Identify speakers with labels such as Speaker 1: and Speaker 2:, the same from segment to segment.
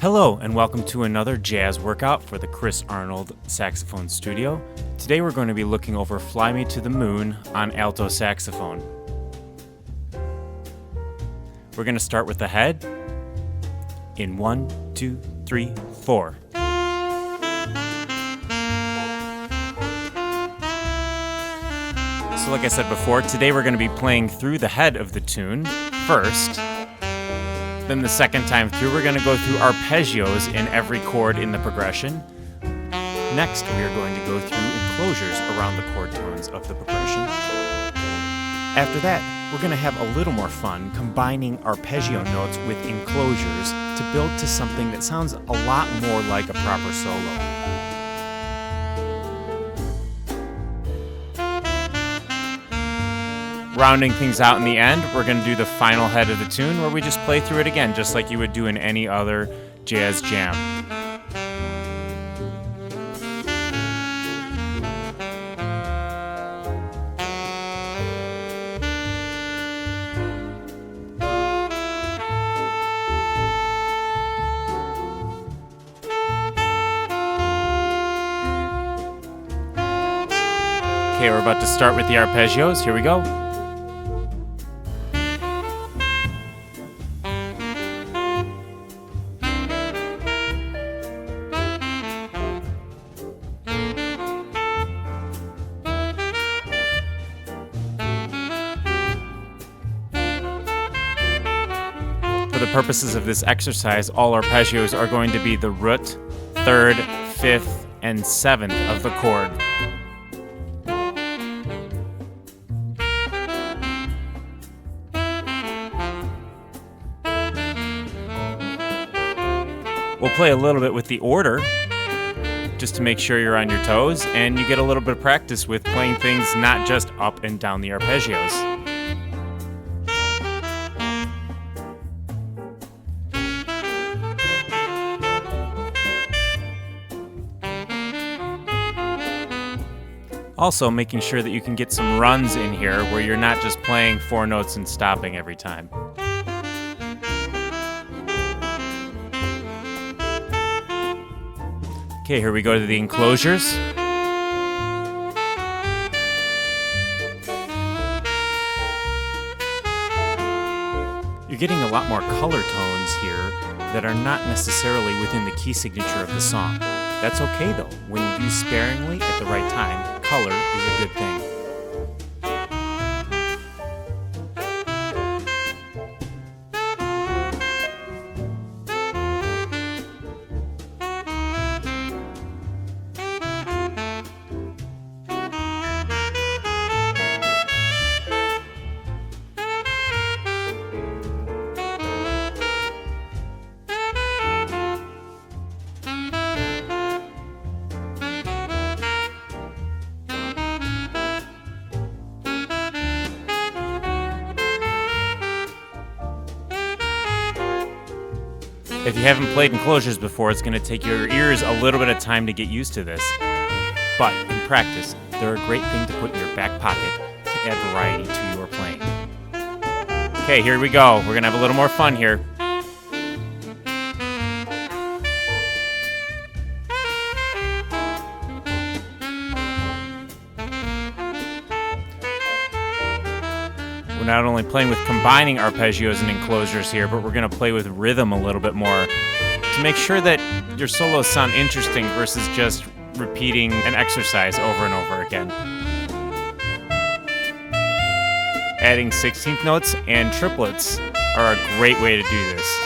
Speaker 1: Hello and welcome to another jazz workout for the Chris Arnold Saxophone Studio. Today we're going to be looking over Fly Me to the Moon on alto saxophone. We're going to start with the head in 1, 2, 3, 4. So like I said before, today we're going to be playing through the head of the tune first. Then the second time through, we're going to go through arpeggios in every chord in the progression. Next, we are going to go through enclosures around the chord tones of the progression. After that, we're going to have a little more fun combining arpeggio notes with enclosures to build to something that sounds a lot more like a proper solo. Rounding things out in the end, we're going to do the final head of the tune where we just play through it again, just like you would do in any other jazz jam. Okay, we're about to start with the arpeggios. Here we go. For the purposes of this exercise, all arpeggios are going to be the root, third, fifth, and seventh of the chord. We'll play a little bit with the order, just to make sure you're on your toes, and you get a little bit of practice with playing things not just up and down the arpeggios. Also, making sure that you can get some runs in here where you're not just playing 4 notes and stopping every time. Okay, here we go to the enclosures. You're getting a lot more color tones here that are not necessarily within the key signature of the song. That's okay though. When you use sparingly at the right time, color is a good thing. If you haven't played enclosures before, it's going to take your ears a little bit of time to get used to this. But in practice, they're a great thing to put in your back pocket to add variety to your playing. Okay, here we go. We're going to have a little more fun here. We're not only playing with combining arpeggios and enclosures here, but we're going to play with rhythm a little bit more to make sure that your solos sound interesting versus just repeating an exercise over and over again. Adding 16th notes and triplets are a great way to do this.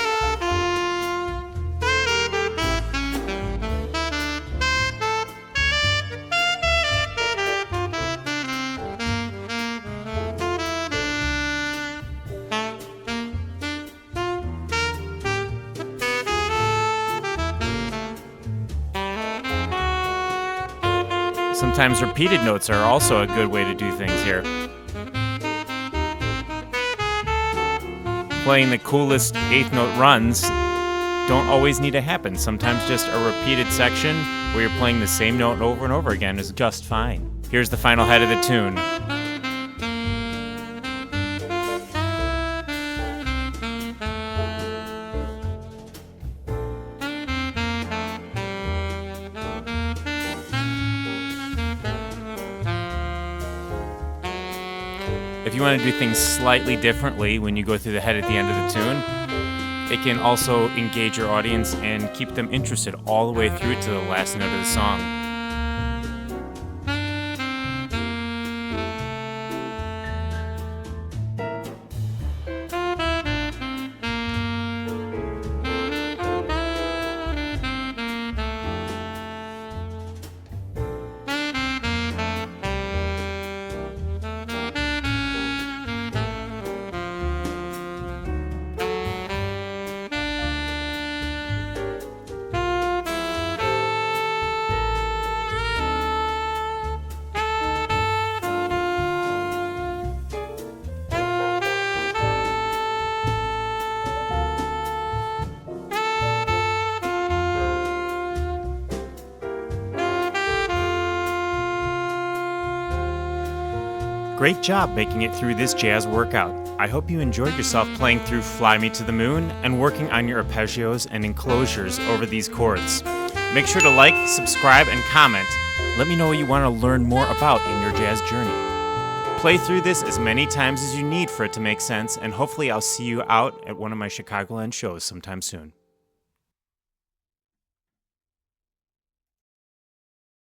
Speaker 1: Sometimes repeated notes are also a good way to do things here. Playing the coolest 8th note runs don't always need to happen. Sometimes just a repeated section where you're playing the same note over and over again is just fine. Here's the final head of the tune. If you want to do things slightly differently when you go through the head at the end of the tune, it can also engage your audience and keep them interested all the way through to the last note of the song. Great job making it through this jazz workout. I hope you enjoyed yourself playing through Fly Me to the Moon and working on your arpeggios and enclosures over these chords. Make sure to like, subscribe, and comment. Let me know what you want to learn more about in your jazz journey. Play through this as many times as you need for it to make sense, and hopefully I'll see you out at one of my Chicagoland shows sometime soon.